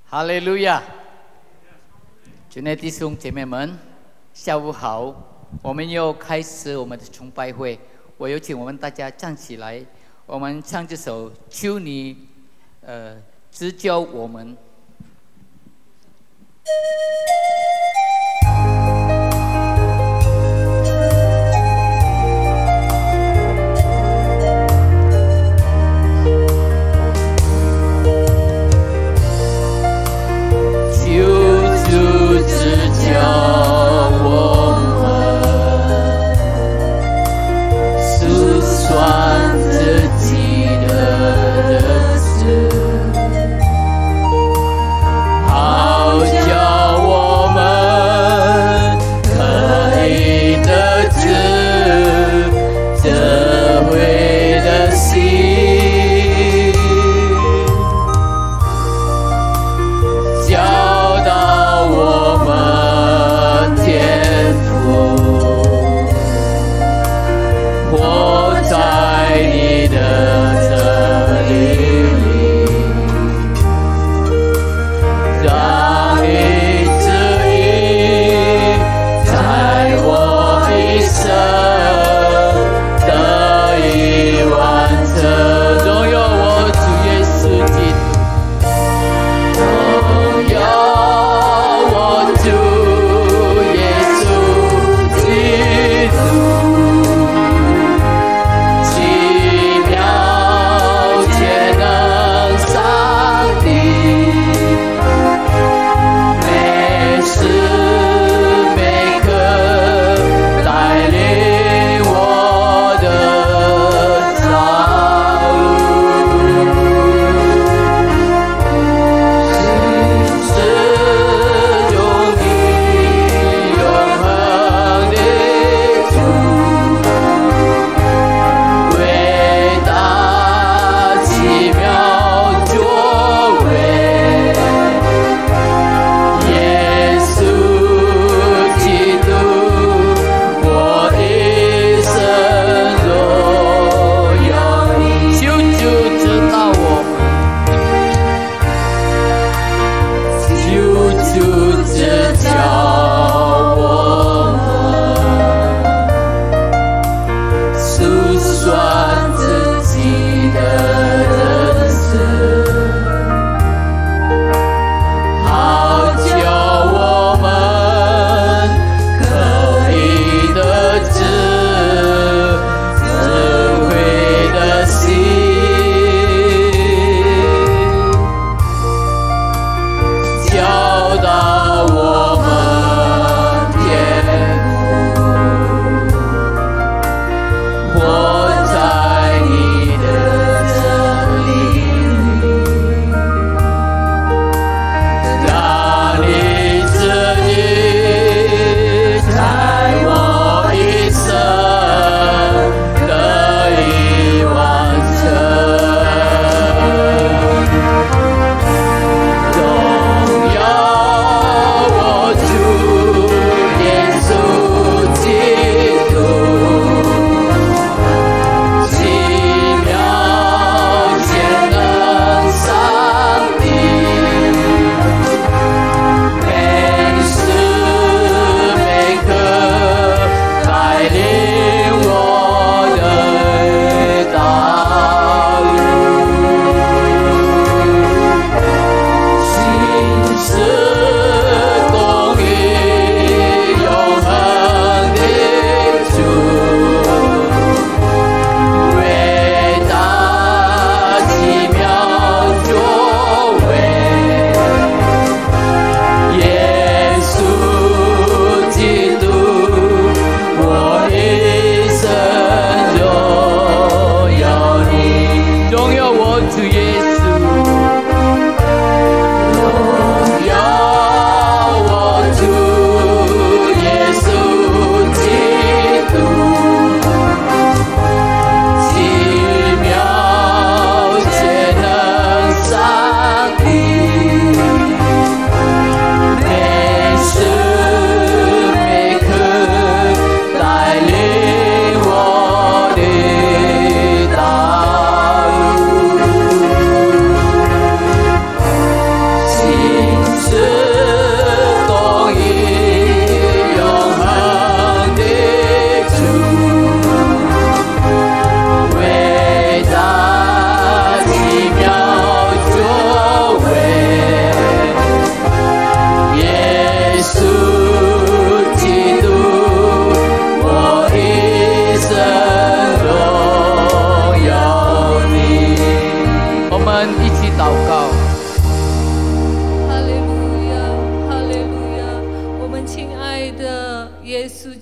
哈利路亚！主内弟兄姐妹们，下午好！我们又开始我们的崇拜会，我有请我们大家站起来，我们唱这首《求你指教我们》。好叫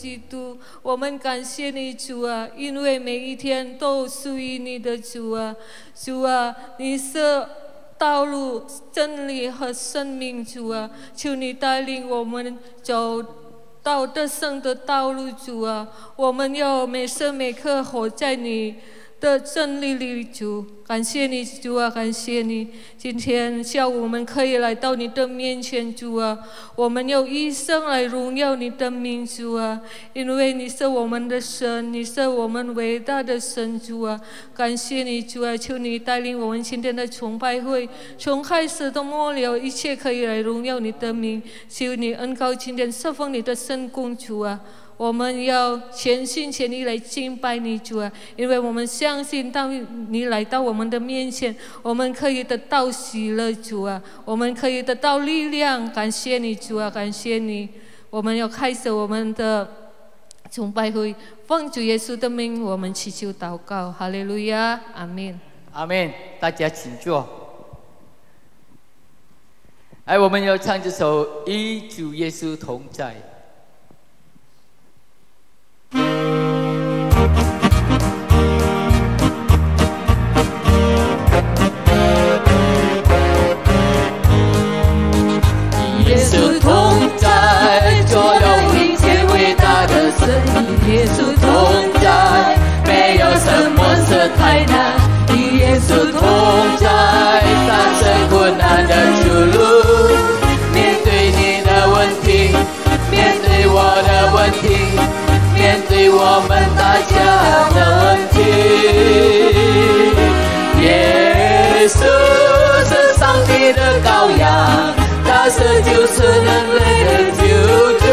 基督。我们感谢你，主啊，因为每一天都属于你的主啊，主啊，你是道路、真理和生命，主啊，求你带领我们走到得胜的道路，主啊，我们要每时每刻活在你的真理里，主，感谢你，主啊，感谢你。今天下午我们可以来到你的面前，主啊，我们要一生来荣耀你的名，主啊，因为你是我们的神，你是我们伟大的神，主啊，感谢你，主啊，求你带领我们今天的崇拜会，从开始到末了，一切可以来荣耀你的名，求你恩膏今天侍奉你的圣工，主啊。我们要全心全意来敬拜你，主啊！因为我们相信，当你来到我们的面前，我们可以得到喜乐，主啊！我们可以得到力量。感谢你，主啊！感谢你！我们要开始我们的崇拜会，奉主耶稣的名，我们祈求祷告，哈利路亚，阿门，阿门。大家请坐。我们要唱这首《与主耶稣同在》。耶稣同在，做了一切伟大的生意。耶稣同在，没有什么是太难。与耶稣同在，战胜困难的出路。面对你的问题，面对我的问题，面对我们大家的问题，耶稣是上帝的羔羊。他是救世人类的救主，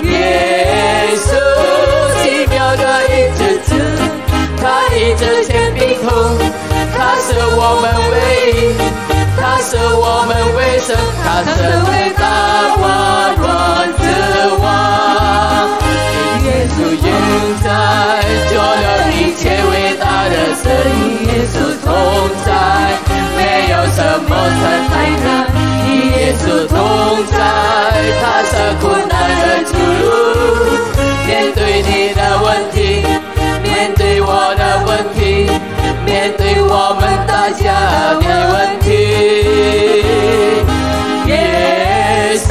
耶稣奇妙的医治者，他医治全病痛，他是我们唯一，他是我们唯生，他是伟大万王之王。耶稣永在，做了一切伟大的生意，耶稣同在。没有什么太难，与耶稣同在，他是困难的出路。面对你的问题，面对我的问题，面对我们大家的问题，耶稣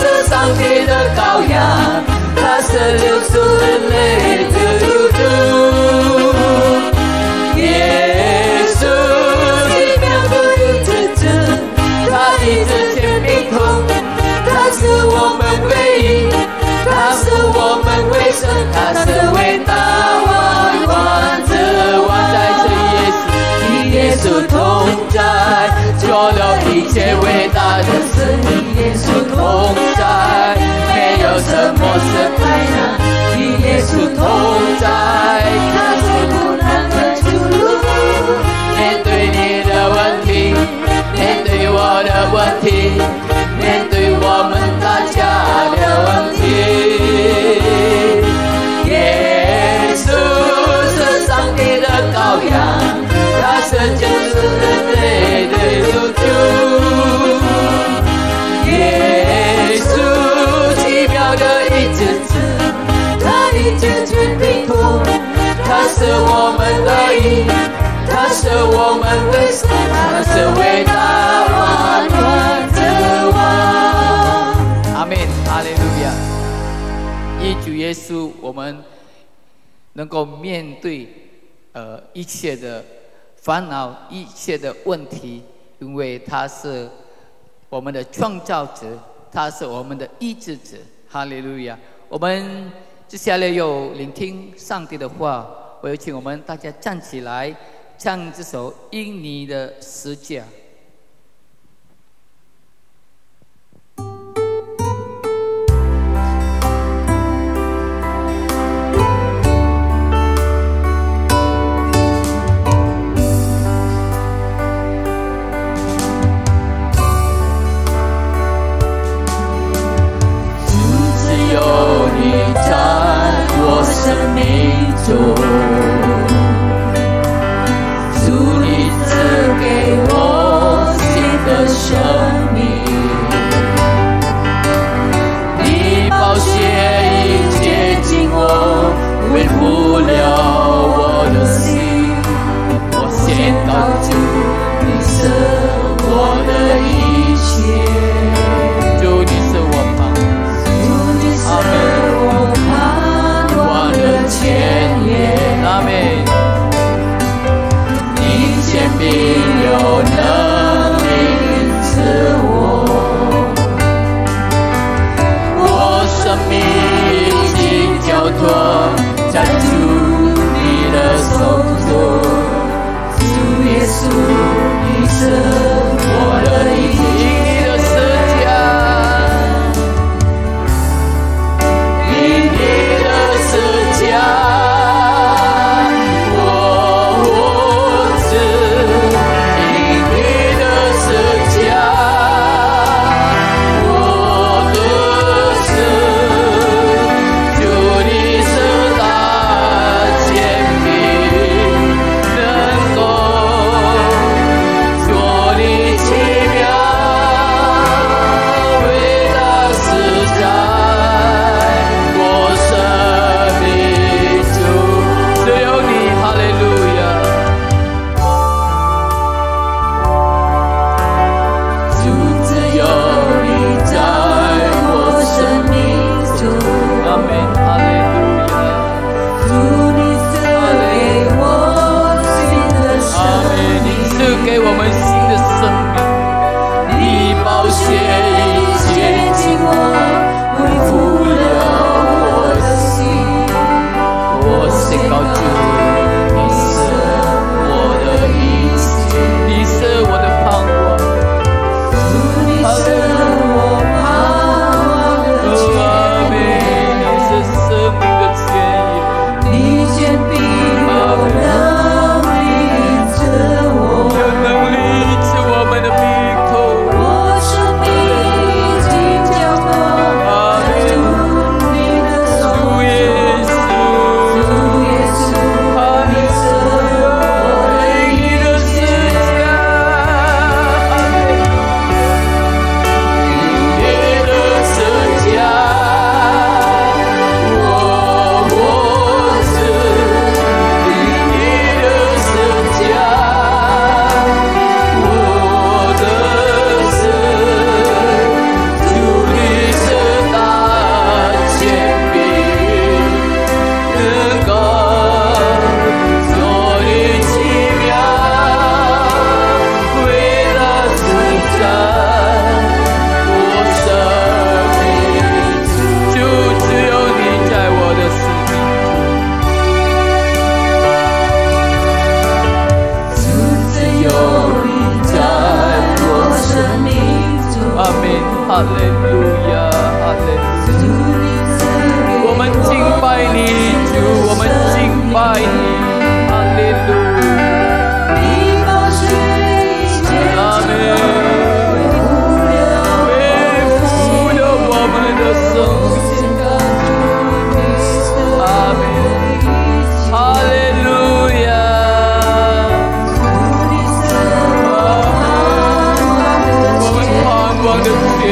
是上帝的羔羊，他是救赎人类的救主，耶稣。医治全病痛，他是我们唯一，他是我们唯生，他是伟大万王之王。在这与耶稣同在，做了一切伟大的事。与耶稣同在，没有什么是太难。与耶稣同在，他是苦难的出路。面对你的问题，面对我的问题，面对我们大家的问题，耶稣是上帝的羔羊，他是救赎人类的救主，耶稣奇妙的医治者，他医治全病痛，他是我们的医，他是我们唯生，他是伟大万王之王。阿门，哈利路亚。依主耶稣，我们能够面对一切的烦恼、一切的问题，因为他是我们的创造者，他是我们的医治者。哈利路亚。我们接下来要聆听上帝的话，我有请我们大家站起来。唱这首《因你的十架》。只有你在我生命中。给我哈利路亚，哈利路亚。我们敬拜你，主，我们敬拜你，哈利路亚。阿门。背负了我们的生命，阿门。哈利路亚。我们盼望的天。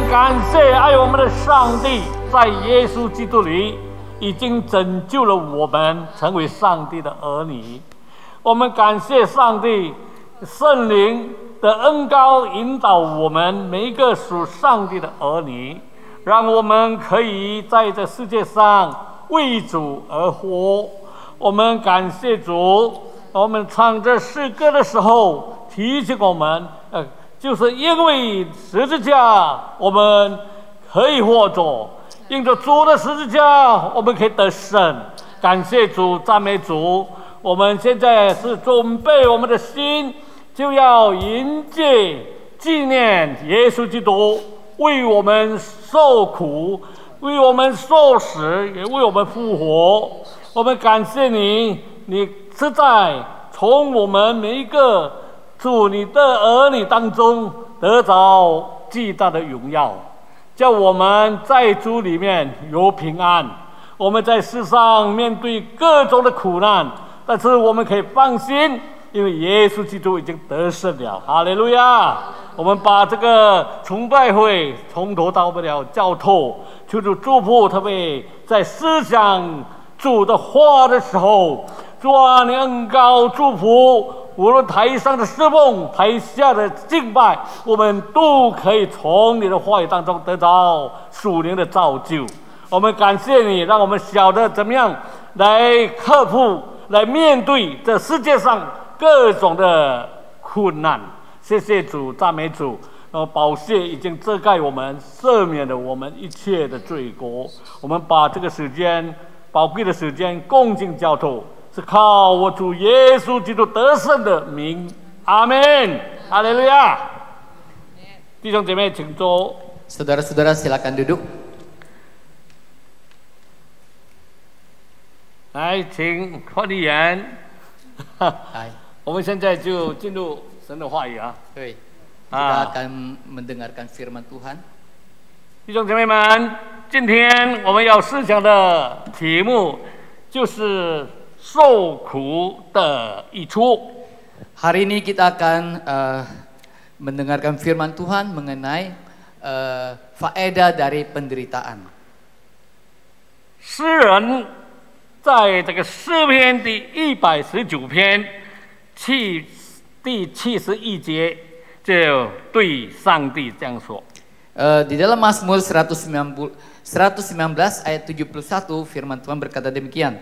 感谢爱我们的上帝，在耶稣基督里已经拯救了我们，成为上帝的儿女。我们感谢上帝，圣灵的恩膏引导我们每一个属上帝的儿女，让我们可以在这世界上为主而活。我们感谢主，我们唱这诗歌的时候提醒我们，就是因为十字架我们可以活着，因着主的十字架我们可以得胜。感谢主，赞美主。我们现在是准备我们的心，就要迎接纪念耶稣基督为我们受苦，为我们受死，也为我们复活。我们感谢你，你实在从我们每一个主你的儿女当中得着极大的荣耀，叫我们在主里面有平安。我们在世上面对各种的苦难，但是我们可以放心，因为耶稣基督已经得胜了。哈利路亚！我们把这个崇拜会从头到尾了交托，求主祝福他们在思想主的话的时候，主啊，你恩膏祝福无论台上的侍奉，台下的敬拜，我们都可以从你的话语当中得到属灵的造就。我们感谢你，让我们晓得怎么样来克服、来面对这世界上各种的困难。谢谢主，赞美主。宝血已经遮盖我们，赦免了我们一切的罪过。我们把这个时间，宝贵的时间，恭敬交托，是靠我主耶稣基督得胜的名。阿门，哈利路亚。弟兄姐妹，请坐。Saudara-saudara silakan duduk. 来，请翻译员。我们现在就进入神的话语啊。对。Kita akan mendengarkan firman Tuhan. 弟兄姐妹们，今天我们要思想的题目就是受苦的益处。Hari ini kita akan mendengarkan firman Tuhan mengenai faedah dari penderitaan. 诗人在这个诗篇第119篇第71节。就对上帝这样说。Di dalam Mazmur 119 ayat 71 firman Tuhan berkata demikian.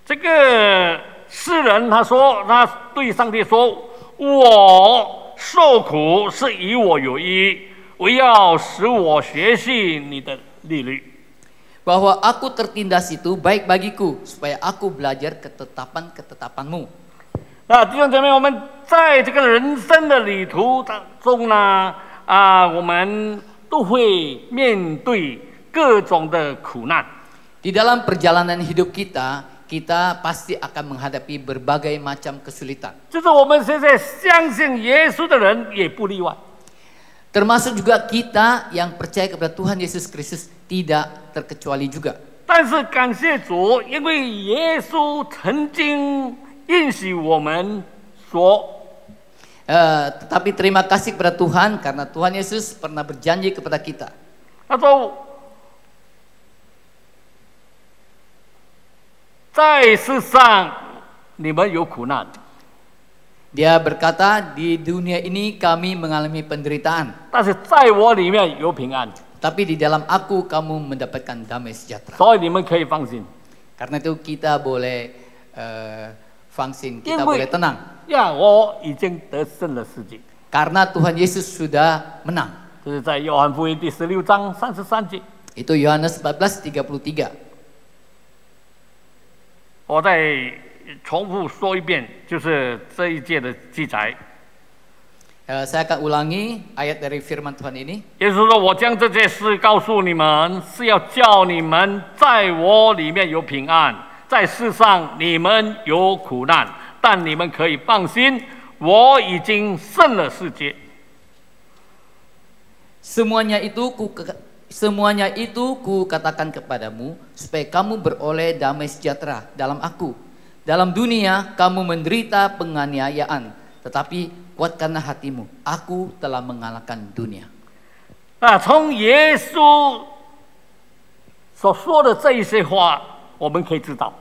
这个诗人他说，他对上帝说：“我受苦是与我有益，我要使我学习你的律律。” Bahwa aku tertindas itu baik bagiku supaya aku belajar ketetapan-ketetapanmu. 那弟兄姐妹，我们在这个人生的旅途当中呢，我们都会面对各种的苦难。Di dalam perjalanan hidup kita, kita pasti akan menghadapi berbagai macam kesulitan. 就是我们现在相信耶稣的人也不例外。Termasuk juga kita yang percaya kepada Tuhan Yesus Kristus tidak terkecuali juga. 但是感谢主，因为耶稣曾经应许我们说， tetapi terima kasih kepada Tuhan karena Tuhan Yesus pernah berjanji kepada kita. 他说，在世上你们有苦难。 Dia berkata, di dunia ini kami mengalami penderitaan. 但是在我里面有平安。 Tapi di dalam aku kamu mendapatkan damai sejahtera. 所以你们可以放心。 Karena itu kita boleh fangsin, kita boleh tenang. 呀，我已经得胜了世界。 Karena Tuhan Yesus sudah menang. 这是在约翰福音第16章33节。 Itu Yohanes 14:33. 我再重复说一遍，就是这一节的记载。 Saya akan ulangi ayat dari firman Tuhan ini. 耶稣说：“我将这件事告诉你们，是要叫你们在我里面有平安。在世上你们有苦难，但你们可以放心，我已经胜了世界。” Semuanya itu ku katakan kepadamu supaya kamu beroleh damai sejahtera dalam aku. Dalam dunia kamu menderita penganiayaan, tetapi kuatkanlah hatimu. Aku telah mengalahkan dunia. 从耶稣所说的这一些话，我们可以知道，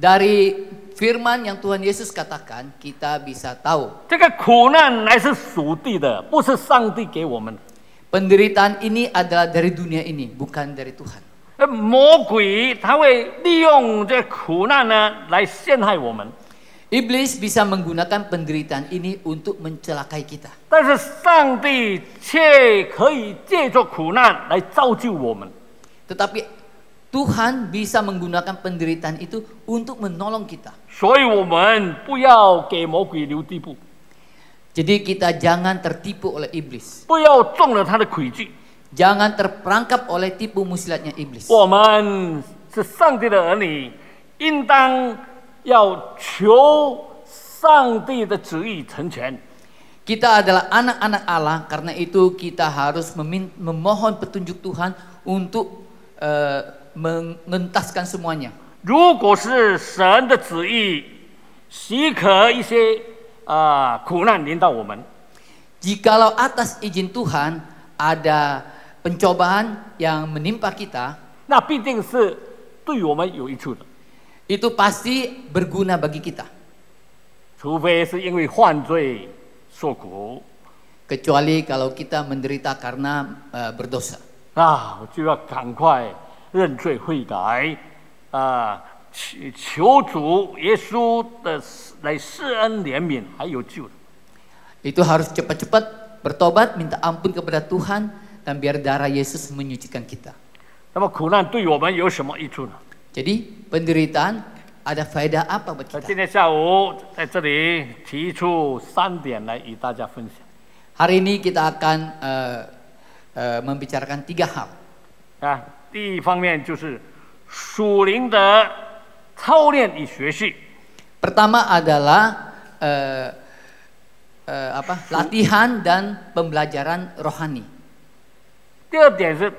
Dari firman yang Tuhan Yesus katakan, kita bisa tahu 这个苦难乃是属地的，不是上帝给我们的。 penderitaan ini adalah dari dunia ini, bukan dari Tuhan. 魔鬼他会利用这苦难呢来陷害我们。 Iblis bisa menggunakan penderitaan ini untuk mencelakai kita. 但是上帝却可以借着苦难来造就我们。 Tetapi Tuhan bisa menggunakan penderitaan itu untuk menolong kita. 所以我们不要给魔鬼留地步， Jadi kita jangan tertipu oleh iblis. 不要中了他的诡计。 Jangan terperangkap oleh tipu muslihatnya iblis. 我们是上帝的儿女，应当要求上帝的旨意成全。 Kita adalah anak-anak Allah, karena itu kita harus memohon petunjuk Tuhan untuk mengentaskan semuanya. 如果是神的旨意，许可一些苦难临到我们， Jikalau atas izin Tuhan ada pencobaan yang menimpa kita, 那必定是对我们有益处的。 itu pasti berguna bagi kita. 除非是因为犯罪受苦， kecuali kalau kita menderita karena berdosa. 那我就要赶快认罪悔改，求主耶稣的来施恩怜悯，还有救。 Itu harus cepat-cepat bertobat, minta ampun kepada Tuhan, dan biar darah Yesus menyucikan kita. 那么苦难对我们有什么益处呢？ Jadi penderitaan ada faedah apa buat 今 kita? 天下午在这里提出3点来与大家分享。 Hari ini kita akan membicarakan 3 hal. 第一方面就是属灵的操练与学习。 Pertama adalah latihan dan pembelajaran rohani. 第二点是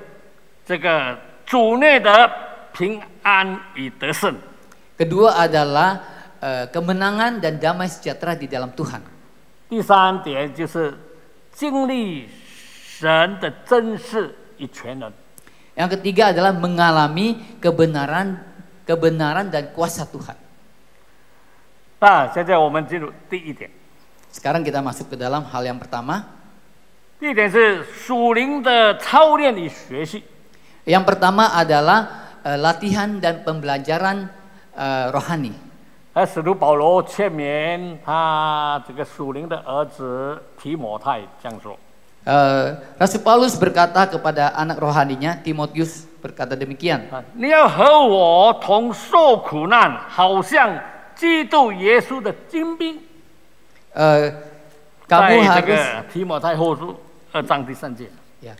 这个主内的平安与得胜。 Kedua adalah kemenangan dan damai sejahtera di dalam Tuhan. 第三点就是经历神的真实与全能。 Yang ketiga adalah mengalami kebenaran dan kuasa Tuhan. 那现在我们进入第一点。 Sekarang kita masuk ke dalam hal yang pertama. 第一点是属灵的操练与学习。 Yang pertama adalah latihan dan pembelajaran rohani. 使徒保罗劝勉他这个属灵的儿子提摩太这样说。 Rasul Paulus berkata kepada anak rohaninya Timotius berkata demikian. 你要和我同受苦难，好像基督耶稣的精兵。 Kamu 在这 harus 个提摩太后书2章第3节。 ya.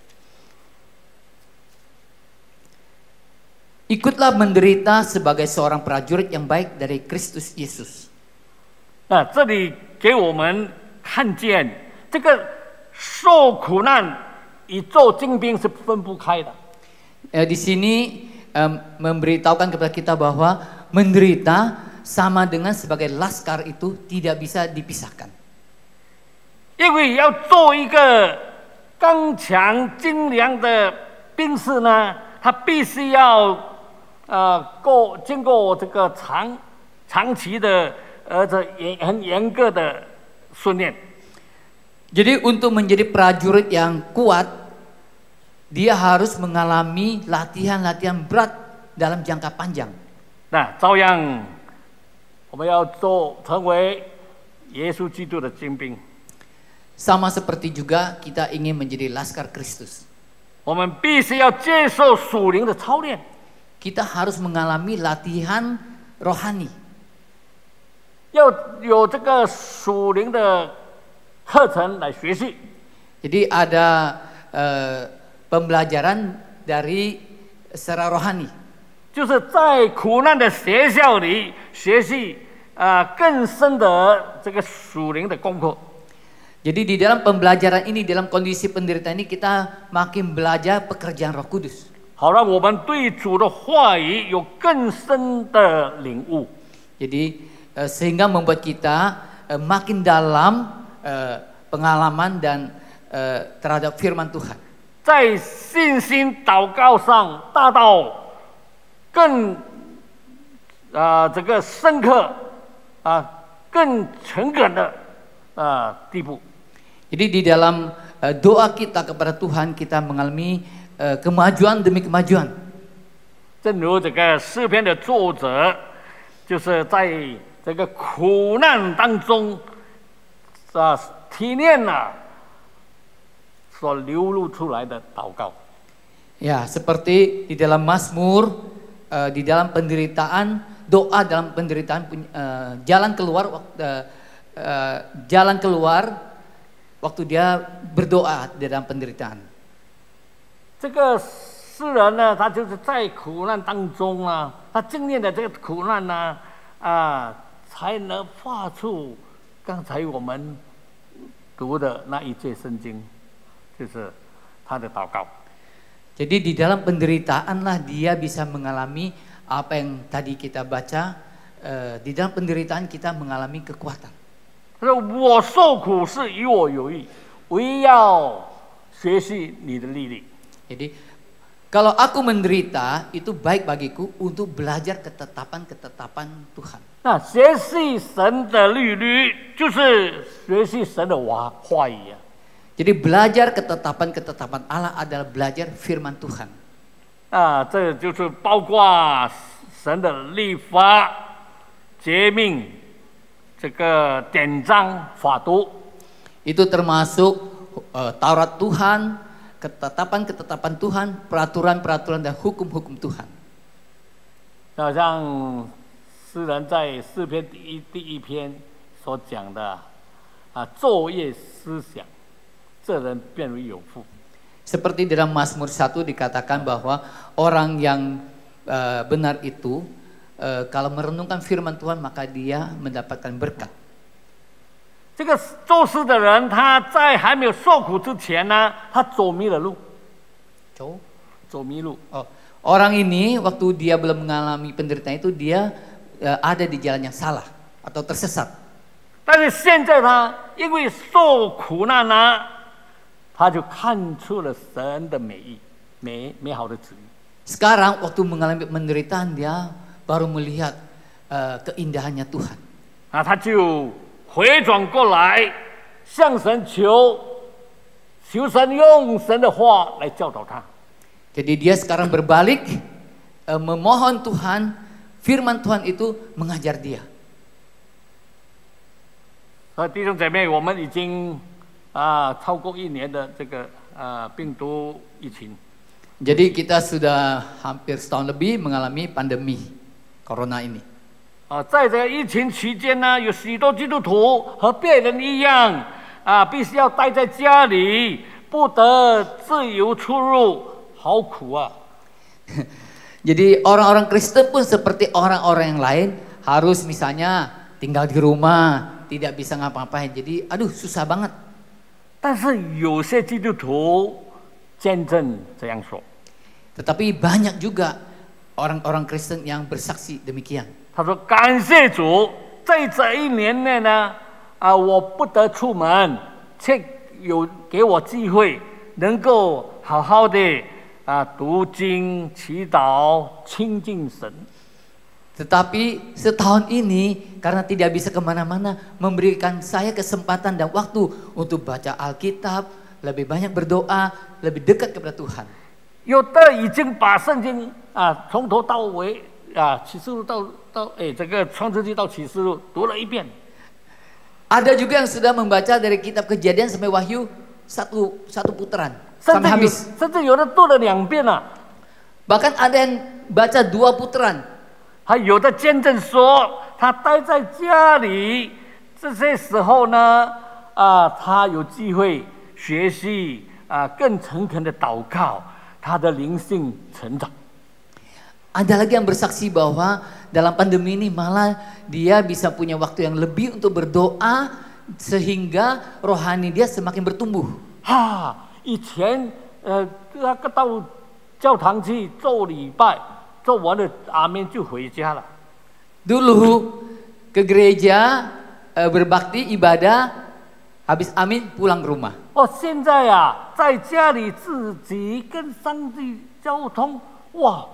Ikutlah menderita sebagai seorang prajurit yang baik dari Kristus Yesus. 那这里给我们看见，这个受苦难与做精兵是分不开的。 Di sini memberitahukan kepada kita bahwa menderita sama dengan sebagai laskar itu tidak bisa dipisahkan. 因为要做一个刚强精良的兵士呢，他必须要经过这个长期的很严格的训练。 Jadi untuk menjadi prajurit yang kuat, dia harus mengalami latihan-latihan berat dalam jangka panjang. 那照样，我们要成为耶稣基督的精兵。 Sama seperti juga kita ingin menjadi laskar Kristus. 我们必须要接受属灵的操练， Kita harus mengalami latihan rohani. 要有这个属灵的课程来学习。 Jadi ada pembelajaran dari secara rohani. 就是在苦难的学校里学习更深的这个属灵的功课。 Jadi di dalam pembelajaran ini, dalam kondisi penderitaan ini kita makin belajar pekerjaan Roh Kudus. 好让我们对主的话语有更深的领悟。 Jadi sehingga membuat kita makin dalam pengalaman dan terhadap firman Tuhan. 在信心祷告上达到更这个深刻更诚恳的地步。 Jadi di dalam doa kita kepada Tuhan kita mengalami kemajuan demi kemajuan. 正如这个诗篇的作者，就是在这个苦难当中体验了所流露出来的祷告。 Ya, seperti di dalam Mazmur, di dalam penderitaan, doa dalam penderitaan, jalan keluar waktu dia berdoa di dalam penderitaan. 这个诗人呢，他就是在苦难当中啊，他经历的这个苦难呢，才能发出刚才我们读的那一节圣经，就是他的祷告。 Jadi di dalam penderitaan lah dia bisa mengalami apa yang tadi kita baca. Di dalam penderitaan kita mengalami kekuatan. 他说：“我受苦是与我有益，唯要学习你的力量。” Jadi Kalau aku menderita, itu baik bagiku untuk belajar ketetapan-ketetapan Tuhan. 那学习神的律律，就是学习神的话语啊。 Jadi belajar ketetapan-ketetapan Allah adalah belajar firman Tuhan. 这就是包括神的律法、诫命、这个典章、法度。 Itu termasuk Taurat Tuhan, ketetapan-ketetapan Tuhan, peraturan-peraturan dan hukum-hukum Tuhan. 那像诗人在诗篇第一篇所讲的昼夜思想，这人便为有福。 Seperti dalam Mazmur 1 dikatakan bahwa orang yang benar itu kalau merenungkan firman Tuhan maka dia mendapatkan berkat. 这个做事的人，他在还没有受苦之前呢，他走迷了路，走迷路。 Orang ini waktu dia belum mengalami penderitaan itu dia ada di jalan yang salah atau tersesat. 但是现在他因为受苦难呢，他就看出了神的美意、美好的旨意。 Sekarang waktu mengalami penderitaan dia baru melihat keindahannya Tuhan. 他就回转过来，向神求神用神的话来教导他。 Jadi dia sekarang berbalik memohon Tuhan, firman Tuhan itu mengajar dia. 弟兄姐妹，我们已经超过1年的这个病毒疫情。 Jadi kita sudah hampir setahun lebih mengalami pandemi corona ini. 在这个疫情期间呢，有许多基督徒和别人一样必须要待在家里，不得自由出入，好苦啊！ Jadi orang-orang Kristen pun seperti orang-orang yang lain harus misalnya tinggal di rumah, tidak bisa ngapa-ngapain. Jadi aduh susah banget. 但是有些基督徒见证这样说， Tetapi banyak juga orang-orang Kristen yang bersaksi demikian. 他说：“感谢主，在这1年内呢，我不得出门，却有给我机会，能够好好的读经、祈祷、亲近神。” Tetapi setahun ini karena tidak bisa kemana-mana memberikan saya kesempatan dan waktu untuk baca Alkitab, lebih banyak berdoa, lebih dekat kepada Tuhan. 有的已经把圣经从头到尾启示录到这个创世纪到启示录读了1遍。 Ada juga yang sudah membaca dari kitab Kejadian sampai Wahyu satu putaran sampai habis. 甚至有的读了2遍了。 Bahkan ada yang baca 2 putaran. 还有的见证说，他待在家里这些时候呢，他有机会学习更诚恳的祷告，他的灵性成长。 Ada lagi yang bersaksi bahwa dalam pandemi ini malah dia bisa punya waktu yang lebih untuk berdoa sehingga rohani dia semakin bertumbuh. 以前到教堂去做礼拜，做完了阿门就回家了。 Dulu ke gereja berbakti ibadah habis amin pulang ke rumah. 现在在家里自己跟上帝交通，哇，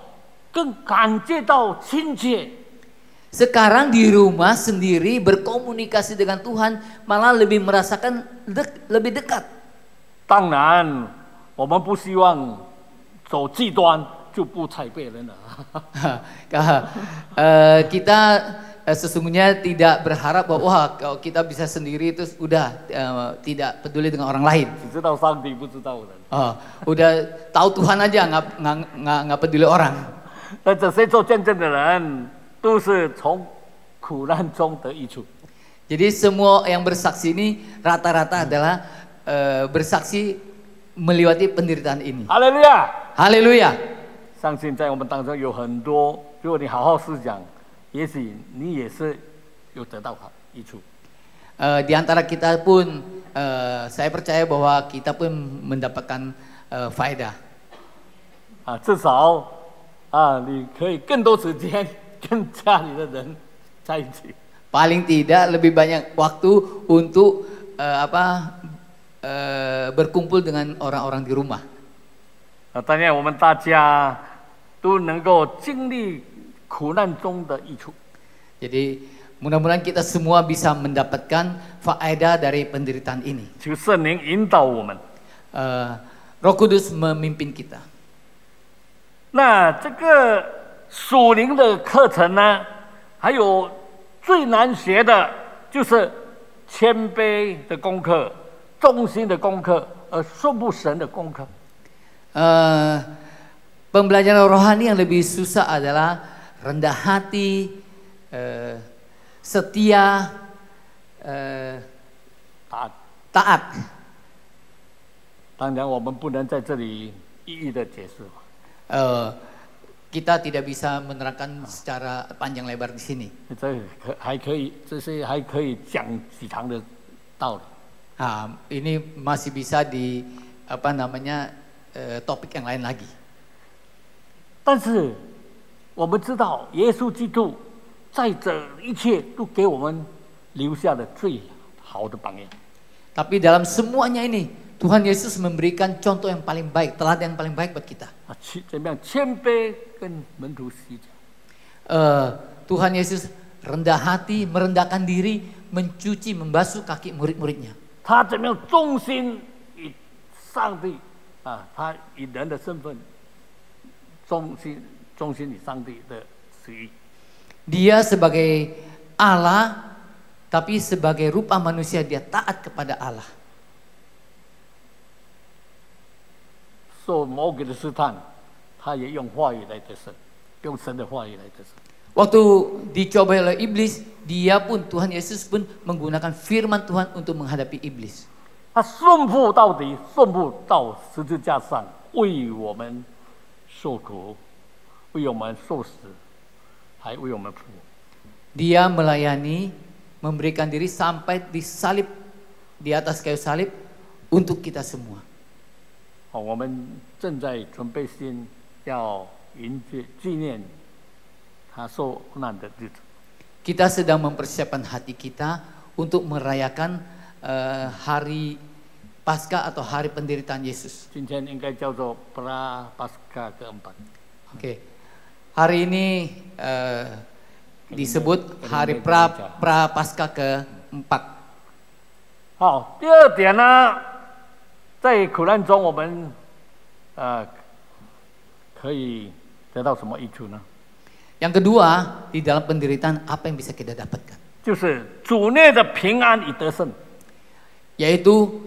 更感觉到亲切。 Sekarang di rumah sendiri berkomunikasi dengan Tuhan malah lebih merasakan lebih dekat. 当然，我们不希望走极端，就不睬别人了。Kita sesungguhnya tidak berharap bahwa wah kalau kita bisa sendiri terus udah tidak peduli dengan orang lain. 只知道上帝，不知道人。 Udah tahu Tuhan aja nggak peduli orang. 但这些做见证的人，都是从苦难中得益处。 Jadi semua yang bersaksi ini rata-rata adalah bersaksi melewati penderitaan ini. 哈利路亚！ Haleluya. 相信在我们当中有很多，如果你好好思想，也许你也是有得到益处。 Di antara kita pun saya percaya bahwa kita pun mendapatkan faedah. 至少你可以更多时间跟家里的人在一起。 Paling tidak lebih banyak waktu untuk berkumpul dengan orang-orang di rumah. 但愿我们大家都能够经历苦难中的益处。 Jadi mudah-mudahan kita semua bisa mendapatkan faedah dari penderitaan ini. 求圣灵引导我们。 Roh Kudus memimpin kita. 那这个属灵的课程呢，还有最难学的就是谦卑的功课、忠心的功课，顺服神的功课。 Pembelajaran rohani yang lebih susah adalah rendah hati, setia, taat. 当然，我们不能在这里一一的解释。 Kita tidak bisa menerangkan secara panjang lebar di sini. 这些还可以讲几堂的道理。 Ini masih bisa di topik yang lain lagi. 但是我们知道，耶稣基督在这一切都给我们留下了最好的榜样。 Tapi dalam semuanya ini, Tuhan Yesus memberikan contoh yang paling baik, teladan yang paling baik buat kita. 怎么样谦卑跟门徒洗脚？ Tuhan Yesus rendah hati, merendahkan diri, mencuci, membasuh kaki murid-muridnya. 他怎么样忠心以上帝他以人的身份忠心以上帝的旨意。 Dia sebagai Allah, tapi sebagai rupa manusia dia taat kepada Allah. 受魔鬼的试探，他也用话语来得胜，用神的话语来得胜。 Waktu dicoba oleh iblis, Tuhan Yesus pun menggunakan firman Tuhan untuk menghadapi iblis. 他顺服到底，顺服到十字架上，为我们受苦，为我们受死，还为我们复活。 Dia melayani, memberikan diri sampai disalib di atas kayu salib untuk kita semua. 我们正在准备心，要迎接纪念他受难的日子。 Kita sedang mempersiapkan hati kita untuk merayakan hari Paskah atau hari penderitaan Yesus. 今天应该叫做Prapaskah keempat. Oke. Hari ini disebut hari Prapaskah keempat. 好，第二点呢，在苦难中我们可以得到什么益处呢？ Yang kedua, di dalam penderitaan apa yang bisa kita dapatkan? 就是主内的平安与得胜。 Yaitu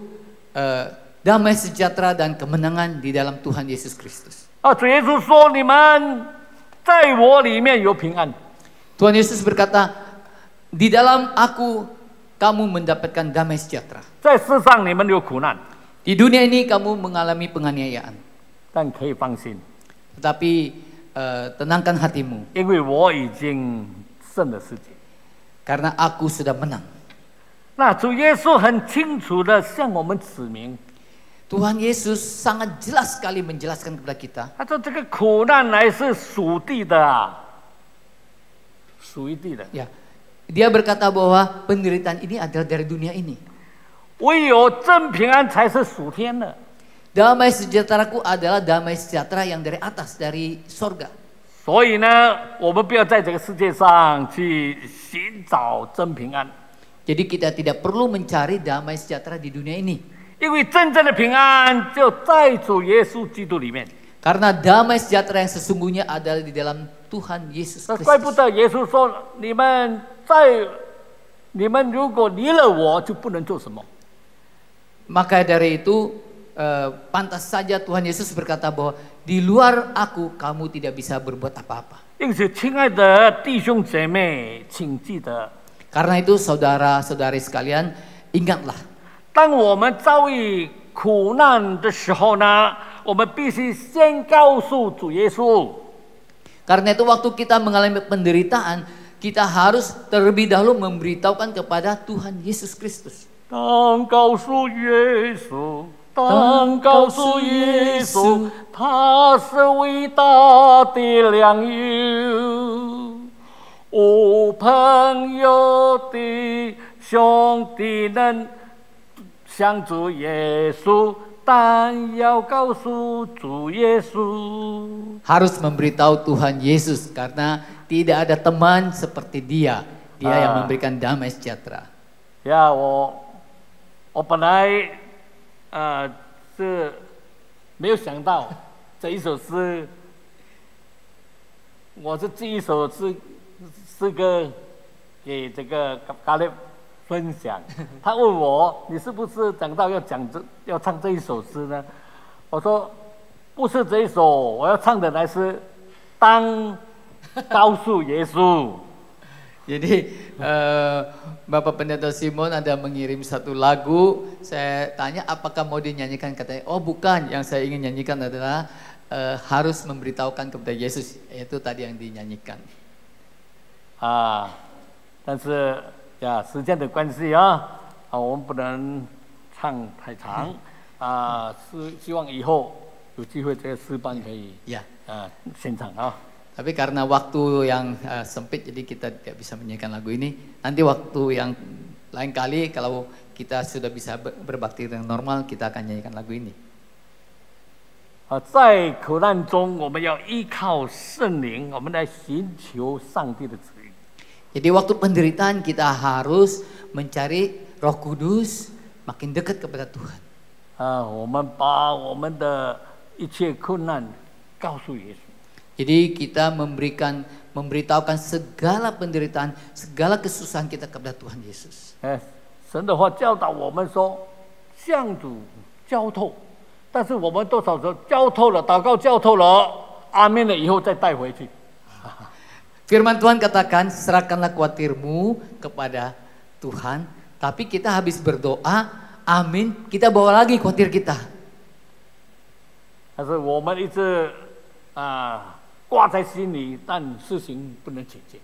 damai sejahtera dan kemenangan di dalam Tuhan Yesus Kristus. 主耶稣说：“你们在我里面有平安。” Tuhan Yesus berkata, di dalam aku kamu mendapatkan damai sejahtera. 在世上你们有苦难， Di dunia ini kamu mengalami penganiayaan. 但可以放心， Tetapi tenangkan hatimu, 因为我已经胜了世界。 karena aku sudah menang. 那主耶稣很清楚的向我们指明， Tuhan Yesus sangat jelas sekali menjelaskan kepada kita. 他说这个苦难乃是属地的属于地的。 Ya, dia berkata bahwa penderitaan ini adalah dari dunia ini. 唯有真平安才是属天的。 Damai sejahteraku adalah damai sejahtera yang dari atas, dari sorga. 所以呢，我们不要在这个世界上去寻找真平安， Jadi kita tidak perlu mencari damai sejahtera di dunia ini. 因为真正的平安就在主耶稣基督里面。 Karena damai sejahtera yang sesungguhnya adalah di dalam Tuhan Yesus 怪不 Kristus. 得耶稣说：“你们如果离了我，就不能做什么。” Maka dari itu pantas saja Tuhan Yesus berkata bahwa di luar aku kamu tidak bisa berbuat apa-apa. 因此，亲爱的弟兄姐妹，请记得， Karena itu saudara-saudari sekalian, ingatlah. 当我们遭遇苦难的时候呢，我们必须先告诉主耶稣。 Karena itu waktu kita mengalami penderitaan, kita harus terlebih dahulu memberitahukan kepada Tuhan Yesus Kristus. 当告诉耶稣，当告诉耶稣，他是伟大的良友。朋友的兄弟们，向主耶稣但要告诉主耶稣。 Harus memberitahu Tuhan Yesus karena tidak ada teman seperti Dia. Dia yang memberikan damai sejahtera. 呀，我本来是没有想到这一首诗，我是这一首诗歌给这个咖喱分享。他问我你是不是讲到要唱这一首诗呢？我说不是这一首，我要唱的乃是当告诉耶稣。 Jadi Bapak Pendeta Simon ada mengirim satu lagu. Saya tanya apakah mau dinyanyikan, katanya oh bukan, yang saya ingin nyanyikan adalah harus memberitahukan kepada Yesus, yaitu tadi yang dinyanyikan. 但是呀，时间的关系啊，我们不能唱太长希望以后有机会这个诗班可以现场啊。 Tapi karena waktu yang sempit, jadi kita tidak bisa menyanyikan lagu ini. Nanti waktu yang lain kali kalau kita sudah bisa berbakti dengan normal, kita akan nyanyikan lagu ini. 在苦难中，我们要依靠圣灵，我们来寻求上帝的旨意。 Jadi waktu penderitaan kita harus mencari Roh Kudus, makin dekat kepada Tuhan. 我们把我们的一切困难告诉耶稣。 Jadi kita memberitahukan segala penderitaan, segala kesusahan kita kepada Tuhan Yesus. 神的话教导我们说，向主交托，但是我们多少时候交托了，祷告交托了，阿门了以后再带回去。Firman Tuhan katakan, serahkanlah khawatirmu kepada Tuhan, tapi kita habis berdoa, amin, kita bawa lagi khawatir kita. 但是我们一直挂在心里，但事情不能解决。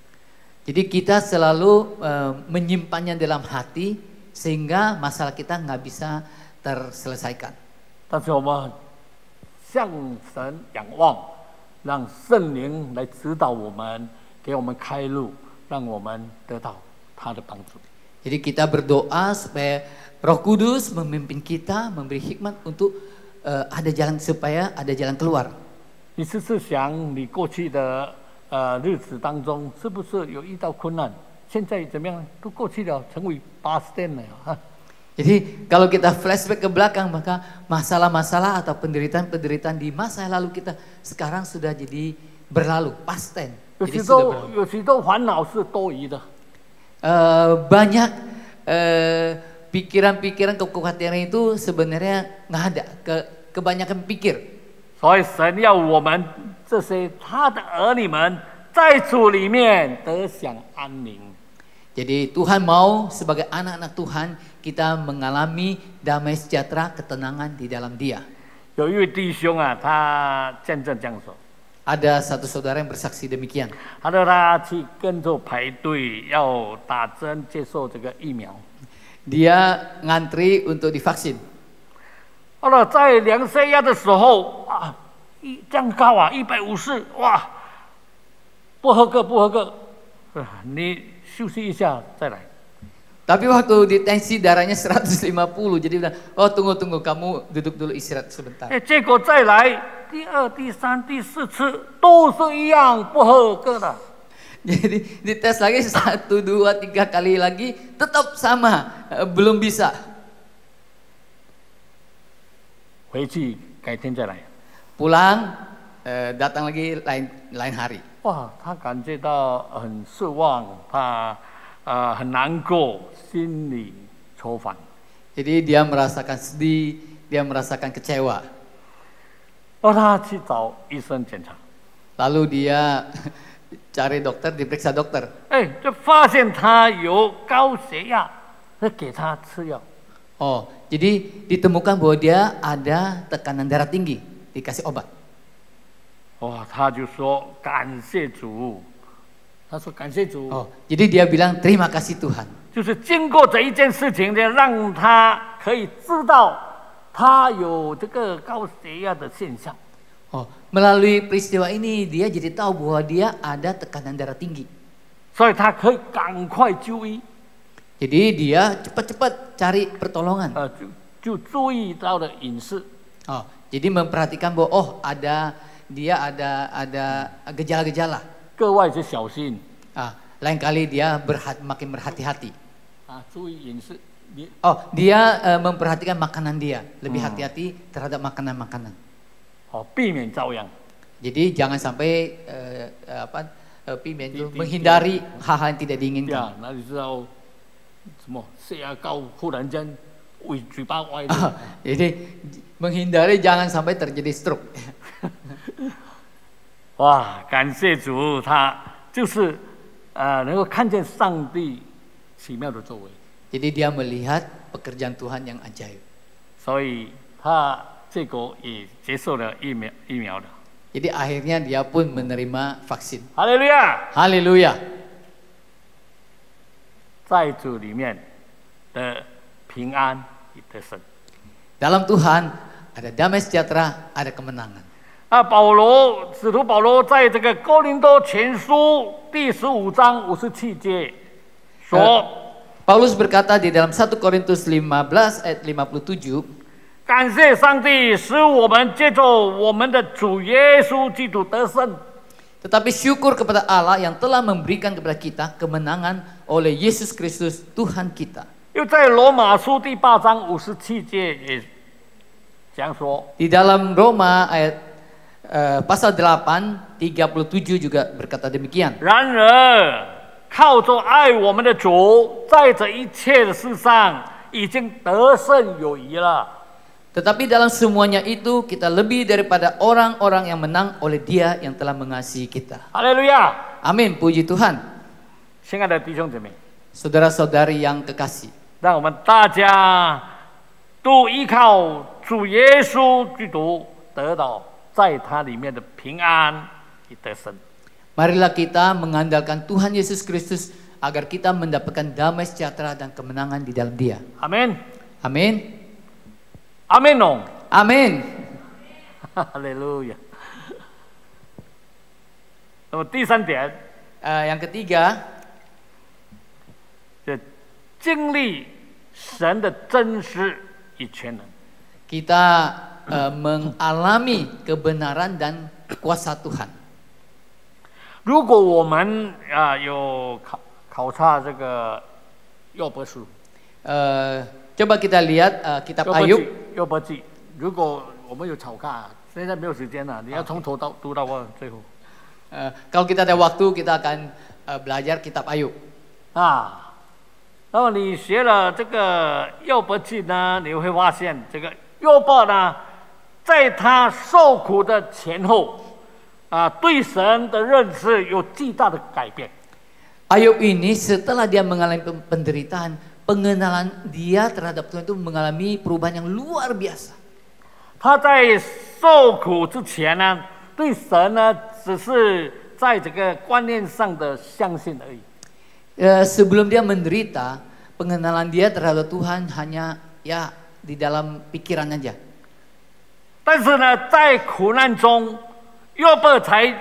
Jadi kita selalu menyimpannya dalam hati sehingga masalah kita nggak bisa terselesaikan. 但是我们向神仰望，让圣灵来指导我们，给我们开路，让我们得到他的帮助。 Jadi kita berdoa supaya Roh Kudus memimpin kita, memberi hikmat untuk ada jalan supaya ada jalan keluar. 你试试想，你过去的日子当中，是不是有遇到困难？现在怎么样？都过去了，成为past tense 了。 Jadi kalau kita flashback ke belakang, maka masalah-masalah atau penderitaan-penderitaan di masa yang lalu kita sekarang sudah jadi berlalu, past tense. 有许多烦恼是多余的。 Banyak pikiran-pikiran kekhawatiran itu sebenarnya nggak ada, kebanyakan pikir. 所以神要我们这些他的儿女们在主里面得享安宁。 Jadi Tuhan mau sebagai anak-anak Tuhan kita mengalami damai sejahtera, ketenangan di dalam Dia. 有一位弟兄啊，他见证这样说， Ada satu saudara yang bersaksi demikian. 他说他去跟着排队要打针接受这个疫苗。 Dia ngantri untuk divaksin. 好了，在量血压的时候啊，这样高啊，150，哇，不合格，你休息一下再来。 Tapi waktu di tensi darahnya 150, jadi bilang, oh tunggu, kamu duduk dulu istirahat sebentar. 结果再来第二、第三、第四次都是一样不合格的。 Jadi dites lagi 1, 2, 3 kali lagi tetap sama, belum bisa. 回去改天再来。 Pulang, datang lagi lain hari. 哇，他感觉到很失望，他很难过，心里愁烦。 Jadi dia merasakan sedih, dia merasakan kecewa. 他去找医生检查， Lalu dia cari dokter, diperiksa dokter. 就发现他有高血压，给他吃药。 Oh, jadi ditemukan bahwa dia ada tekanan darah tinggi, dikasih obat. 哇，他就说感谢主，他说感谢主。 Oh, jadi dia bilang terima kasih Tuhan. 就是经过这一件事情呢，让他可以知道他有这个高血压的现象。 Oh, melalui peristiwa ini dia jadi tahu bahwa dia ada tekanan darah tinggi. 所以他可以赶快就医， Jadi dia cepat-cepat cari pertolongan. 就注意到了饮食， Oh, jadi memperhatikan bahwa oh dia ada gejala-gejala. 各位就小心 Lain kali dia makin berhati-hati. 注意饮食。 Oh, dia memperhatikan makanan dia, lebih hati-hati terhadap makanan-makanan. 避免遭殃。 Jadi jangan sampai menghindari hal-hal yang tidak 呀 diinginkan. 那你知道什么血压高，忽然间嘴巴歪了。 Jadi menghindari jangan sampai terjadi stroke. 哇，感谢主，他就是能够看见上帝奇妙的作为， Jadi dia melihat pekerjaan Tuhan yang ajaib. 所以他结果也接受了疫苗的。 Jadi akhirnya dia pun menerima vaksin. 哈利路亚！ Haleluya. 在主里面的平安与得胜。 Dalam Tuhan ada damai sejahtera, ada kemenangan. 使徒保罗在这个哥林多前书第15章57节说。 Paulus berkata di dalam 1 Korintus 15 ayat 57, 感谢上帝使我们借着我们的主耶稣基督得胜。 tetapi syukur kepada Allah yang telah memberikan kepada kita kemenangan oleh Yesus Kristus Tuhan kita. 又在罗马书第8章57节也讲说， Di dalam Roma ayat pasal 8 37 juga berkata demikian. 然而靠着爱我们的主，在这一切的事上已经得胜有余了。 Tetapi dalam semuanya itu kita lebih daripada orang-orang yang menang oleh Dia yang telah mengasihi kita. 哈利路亚！ Amin, puji Tuhan. 亲爱的弟兄姐妹， Saudara-saudari yang kekasih, 让我们大家都依靠主耶稣基督，得到在他里面的平安与得胜。 marilah kita mengandalkan Tuhan Yesus Kristus agar kita mendapatkan damai sejahtera dan kemenangan di dalam Dia. 阿门， Amin. 阿门哦， Amin. 哈利路亚。那么第三点， Yang ketiga, 就经历神的真实与全能。 kita mengalami kebenaran dan kuasa Tuhan. 如果我们有考察这个约伯书， Coba kita lihat kitab Ayub. 约伯记，如果我们有考察，现在没有时间了，你要从头读到最后。 Kalau kita ada waktu, kita akan belajar kitab Ayub. 那么你学了这个约伯记呢，你会发现这个约伯呢，在他受苦的前后，对神的认识有巨大的改变。 Ayub ini setelah dia mengalami penderitaan, pengenalan dia terhadap Tuhan itu mengalami perubahan yang luar biasa. 他在受苦之前呢，对神呢只是在这个观念上的相信而已。 Sebelum dia menderita, pengenalan dia terhadap Tuhan hanya ya di dalam pikiran aja. 但是呢，在苦难中，约伯才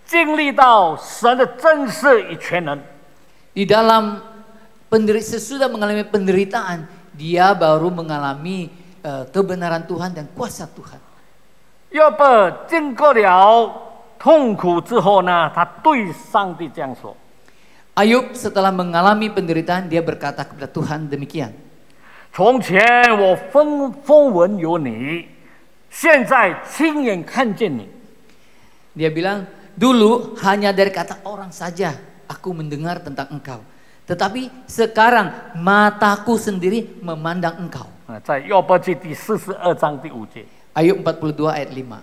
经历到神的真实与全能。 Di dalam sesudah mengalami penderitaan, dia baru mengalami kebenaran Tuhan dan kuasa Tuhan. 约伯经过了痛苦之后呢，他对上帝这样说： Ayub setelah mengalami penderitaan, dia berkata kepada Tuhan demikian. 从前我风闻有你，现在亲眼看见你。 Dia bilang, dulu hanya dari kata orang saja aku mendengar tentang engkau. Tetapi sekarang mataku sendiri memandang engkau. 在约伯记第42章第5节。 Ayub 42 ayat 5.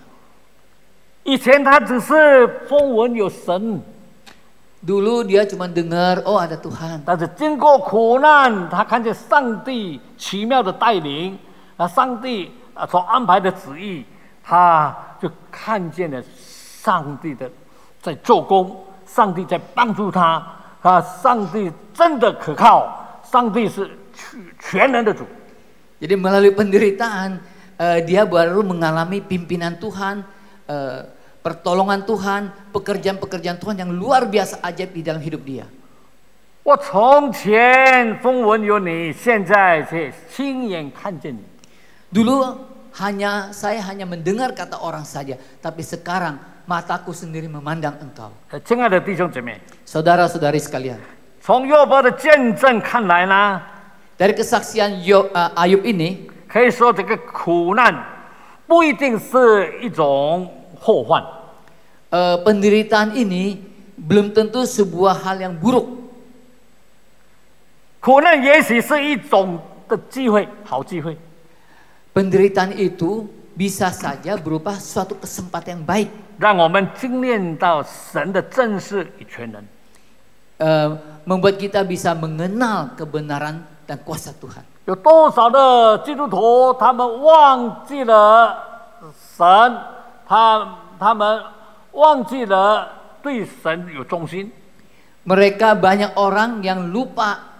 以前他只是风闻有神， Dulu dia cuma dengar, oh ada Tuhan. 但是经过苦难，他看见上帝奇妙的带领，上帝所安排的旨意，他就看见了上帝的在做工，上帝在帮助他，上帝真的可靠，上帝是全能的主。 Jadi melalui penderitaan, dia baru mengalami pimpinan Tuhan, pertolongan Tuhan, pekerjaan-pekerjaan Tuhan yang luar biasa ajaib di dalam hidup dia. 我从前风闻有你，现在却亲眼看见你。 Dulu saya hanya mendengar kata orang saja, tapi sekarang mataku sendiri memandang Engkau. 亲爱的弟兄姐妹， Saudara-saudari sekalian, 从约伯的见证看来呢， dari kesaksian Ayub ini, 可以说这个苦难不一定是一种祸患， penderitaan ini belum tentu sebuah hal yang buruk. 苦难也许是一种的机会，好机会。 Penderitaan itu bisa saja berupa suatu kesempatan yang baik, 让我们经验到神的正视与全能。 membuat kita bisa mengenal kebenaran dan kuasa Tuhan. 有多少的基督徒，他们忘记了神，他们忘记了对神有忠心。 Mereka banyak orang yang lupa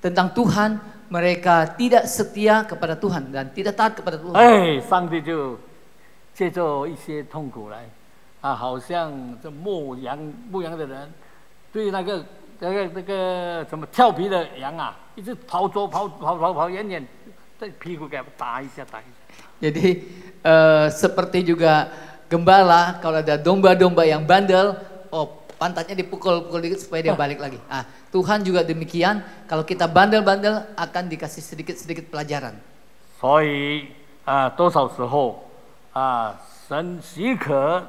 tentang Tuhan, mereka tidak setia kepada Tuhan dan tidak taat kepada Tuhan. 哎，上帝就借着一些痛苦来，好像这牧羊的人，对那个什么调皮的羊啊，一直跑远远，在屁股给它打一下。 Jadi seperti juga gembala kalau ada domba-domba yang bandel, pantatnya dipukul-pukul dikit supaya dia balik lagi. Tuhan juga demikian, kalau kita bandel-bandel akan dikasih sedikit-sedikit pelajaran. 所以多少时候神许可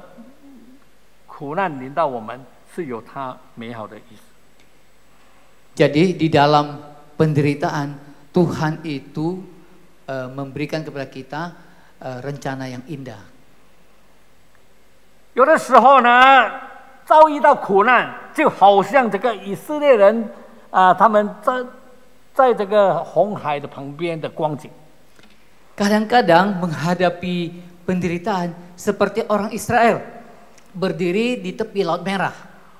苦难临到我们，是有他美好的意思。 Jadi di dalam penderitaan Tuhan itu memberikan kepada kita rencana yang indah. 有的时候呢，遭遇到苦难，就好像这个以色列人他们在这个红海的旁边的光景。 Kadang-kadang menghadapi penderitaan seperti orang Israel berdiri di tepi Laut Merah.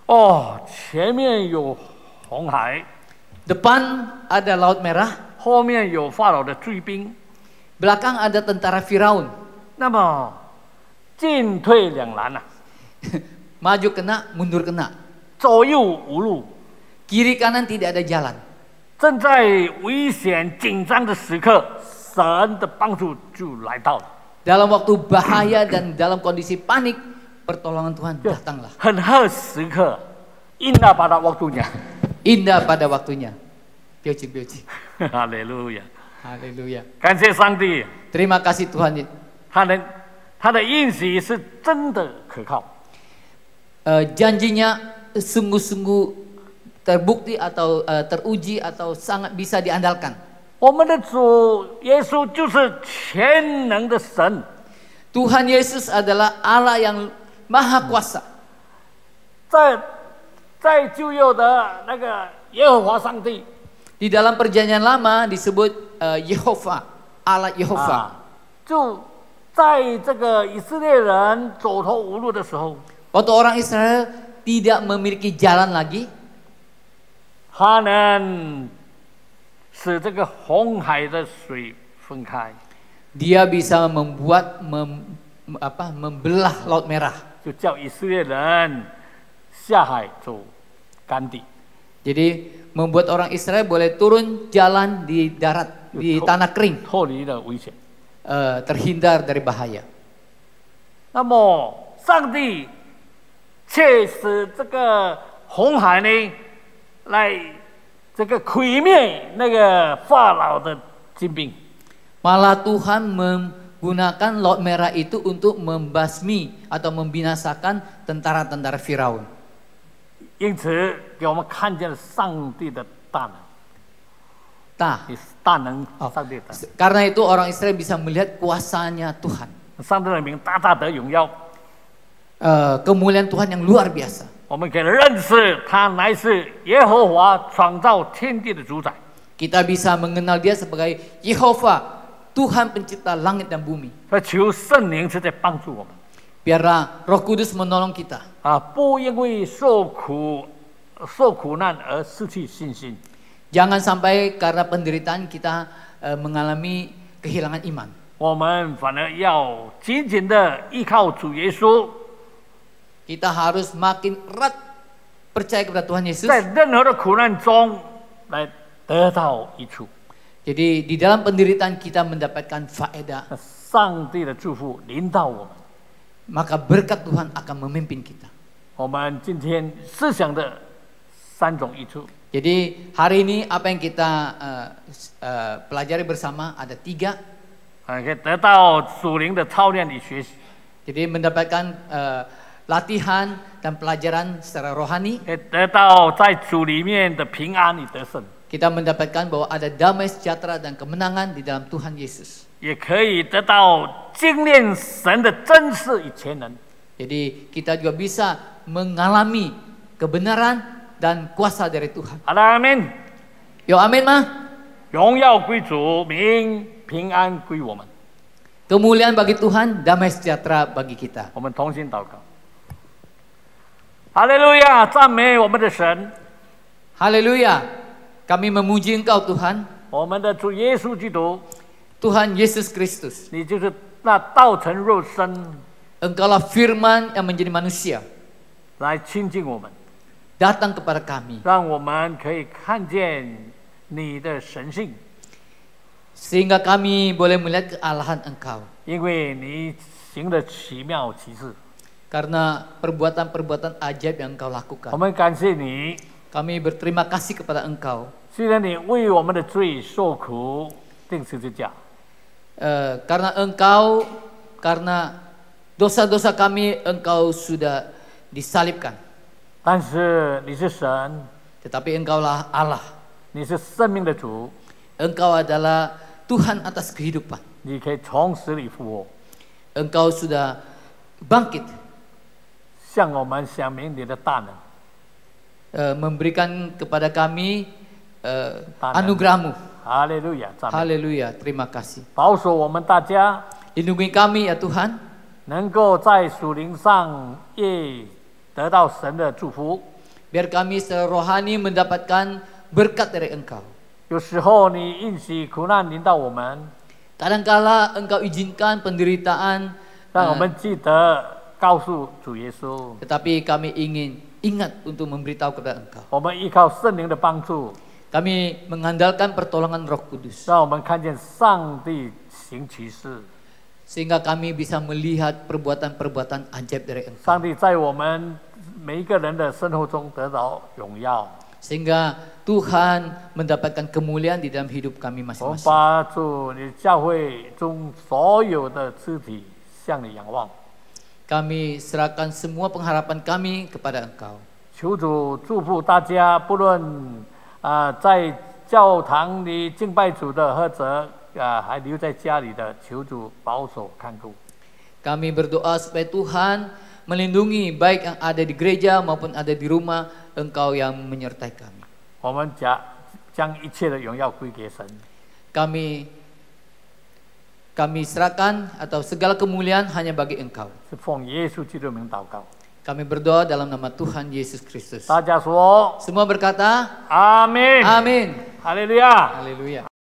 哦，前面有红海， Depan ada Laut Merah, 后面有法老的追兵， belakang ada tentara Firaun. 那么进退两难啊， Maju kena, mundur kena. 左右无路。 Kiri kanan tidak ada jalan. 正在危险紧张的时刻，神的帮助就来到了。 Dalam waktu bahaya dan dalam kondisi panik, pertolongan Tuhan datanglah. 很合时刻，indah pada waktunya. Indah pada waktunya. Biocik. 哈利路亚， Haleluya. 感谢上帝， Terima kasih Tuhan. 他的应许是真的可靠。 Janjinya sungguh-sungguh terbukti atau teruji atau sangat bisa diandalkan. 我们的主耶稣就是全能的神， Tuhan Yesus adalah Allah yang maha kuasa. 在旧约的那个耶和华上帝， Di dalam perjanjian lama disebut Yehova, Allah Yehova. 就在这个以色列人走投无路的时候， Waktu orang Israel tidak memiliki jalan lagi, 他能使这个红海的水分开， dia bisa membelah Laut Merah. 就叫以色列人下海走干地。 Jadi membuat orang Israel boleh turun jalan di darat, di tanah kering, 脱离了危险。 terhindar dari bahaya. 那么上帝却使这个红海呢，来这个毁灭那个法老的精兵。 Malah Tuhan menggunakan Laut Merah itu untuk membasmi atau membinasakan tentara-tentara Firaun. 因此，给我们看见了上帝的大能， 也是大能上帝的大能。 Karena itu orang Israel bisa melihat kuasanya Tuhan. 上帝的名大大的荣耀， Kemuliaan Tuhan yang luar biasa. 我们可以认识他乃是耶和华创造天地的主宰。 Kita bisa mengenal dia sebagai Yehova, Tuhan pencipta langit dan bumi. 求圣灵是在帮助我们。 Biarlah Roh Kudus menolong kita. 不因为受苦难而失去信心。 Jangan sampai karena penderitaan kita mengalami kehilangan iman. 我们反而要紧紧的依靠主耶稣， Kita harus makin erat percaya kepada Tuhan Yesus. 在任何的苦难中来得到益处。 Jadi di dalam penderitaan kita mendapatkan faedah. 上帝的祝福临到我们。 maka berkat Tuhan akan memimpin kita. 我们今天思想的3种益处， Jadi hari ini apa yang kita pelajari bersama ada 3. 可以得到属灵的操练与学习， Jadi mendapatkan latihan dan pelajaran secara rohani. 可以得到在主里面的平安与得胜， Kita mendapatkan bahwa ada damai sejahtera dan kemenangan di dalam Tuhan Yesus. 也可以得到经验神的真实与全能。 Jadi kita juga bisa mengalami kebenaran dan kuasa dari Tuhan. 好的，阿门。 Yo amin mah. 荣耀归主，名平安归我们。 Kemuliaan bagi Tuhan, damai sejahtera bagi kita. 我们同心祷告。哈利路亚，赞美我们的神， Haleluya. Kami memuji Engkau Tuhan, 我们的主耶稣基督， Tuhan Yesus Kristus. 你就是那道成肉身 Engkaulah firman yang menjadi manusia, 来亲近我们， datang kepada kami, 让我们可以看见你的神性， sehingga kami boleh melihat kealahan Engkau. 因为你行了奇妙奇事。 Karena perbuatan-perbuatan ajaib yang Engkau 我 lakukan. 们感谢你， Kami berterima kasih kepada Engkau. 虽然你为我们的罪受苦，钉十字架， Karena Engkau, karena dosa-dosa kami Engkau sudah disalibkan. 但是你是神， Tetapi Engkaulah Allah. 你是生命的主， Engkau adalah Tuhan atas kehidupan. 你可以从死里复活， Engkau sudah bangkit, 向我们显明你的大能。 memberikan kepada kami Tangan. anugerah-Mu. 哈利路亚，赞美， Haleluya, terima kasih. 保守我们大家 Lindungi kami ya Tuhan, 能够在属灵上也得到神的祝福。 biar kami secara rohani mendapatkan berkat dari Engkau. 有时候你允许苦难临到我们， Kadangkala Engkau izinkan penderitaan, 让我们记得告诉主耶稣， tetapi kami ingin ingat untuk memberitahu kepada Engkau. 我们依靠圣灵的帮助， Kami mengandalkan pertolongan Roh Kudus, 让我们看见上帝行奇事， sehingga kami bisa melihat perbuatan-perbuatan ajaib dari Engkau. 上帝在我们每一个人的生活中得到荣耀。 Sehingga Tuhan mendapatkan kemuliaan di dalam hidup kami 我们 masing-masing. 把主你教会中所有的肢体向你仰望， Kami serahkan semua pengharapan kami kepada Engkau. 求主祝福大家，不论在教堂里敬拜主的，或者还留在家里的，求主保守看顾。 Kami berdoa supaya Tuhan melindungi baik yang ada di gereja maupun ada di rumah, Engkau yang menyertai kami. 我们将一切的荣耀归给神。 Kami serahkan atau segala kemuliaan hanya bagi Engkau. 是奉耶稣基督的名祷告。 Kami berdoa dalam nama Tuhan Yesus Kristus. 大家说 Semua berkata, 阿门， Amin. 哈利路亚。 Haleluya.